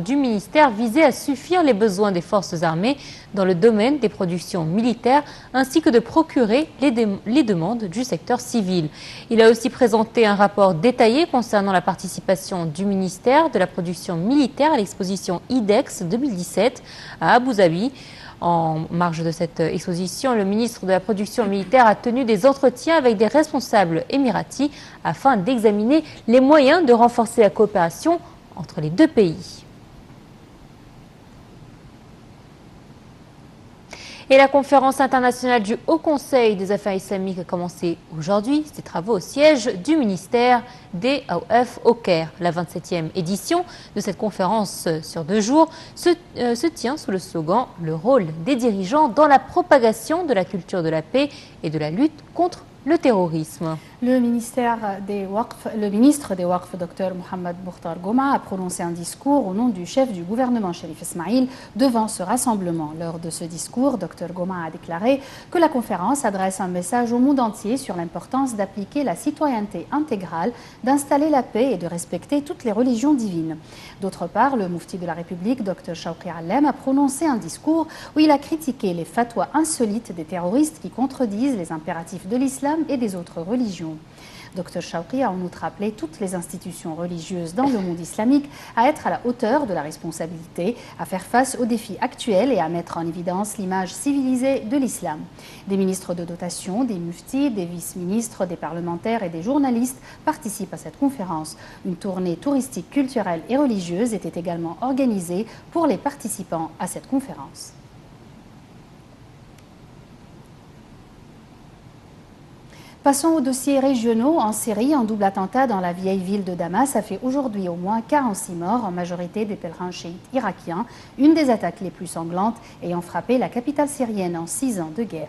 Du ministère visait à suffire les besoins des forces armées dans le domaine des productions militaires ainsi que de procurer les demandes du secteur civil. Il a aussi présenté un rapport détaillé concernant la participation du ministère de la production militaire à l'exposition IDEX 2017 à Abu Dhabi. En marge de cette exposition, le ministre de la Production militaire a tenu des entretiens avec des responsables émiratis afin d'examiner les moyens de renforcer la coopération entre les deux pays. Et la conférence internationale du Haut Conseil des affaires islamiques a commencé aujourd'hui ses travaux au siège du ministère des AOF au Caire. La 27e édition de cette conférence sur 2 jours se tient sous le slogan « Le rôle des dirigeants dans la propagation de la culture de la paix et de la lutte contre le terrorisme ». Le ministre des Waqf, Dr Mohamed Boukhtar Gouma, a prononcé un discours au nom du chef du gouvernement, Cherif Ismail, devant ce rassemblement. Lors de ce discours, Dr Gouma a déclaré que la conférence adresse un message au monde entier sur l'importance d'appliquer la citoyenneté intégrale, d'installer la paix et de respecter toutes les religions divines. D'autre part, le Moufti de la République, Dr Chawki Allem, a prononcé un discours où il a critiqué les fatwas insolites des terroristes qui contredisent les impératifs de l'islam et des autres religions. Dr Chawki a en outre appelé toutes les institutions religieuses dans le monde islamique à être à la hauteur de la responsabilité, à faire face aux défis actuels et à mettre en évidence l'image civilisée de l'islam. Des ministres de dotation, des muftis, des vice-ministres, des parlementaires et des journalistes participent à cette conférence. Une tournée touristique, culturelle et religieuse était également organisée pour les participants à cette conférence. Passons aux dossiers régionaux. En Syrie, un double attentat dans la vieille ville de Damas a fait aujourd'hui au moins 46 morts, en majorité des pèlerins chiites irakiens, une des attaques les plus sanglantes ayant frappé la capitale syrienne en 6 ans de guerre.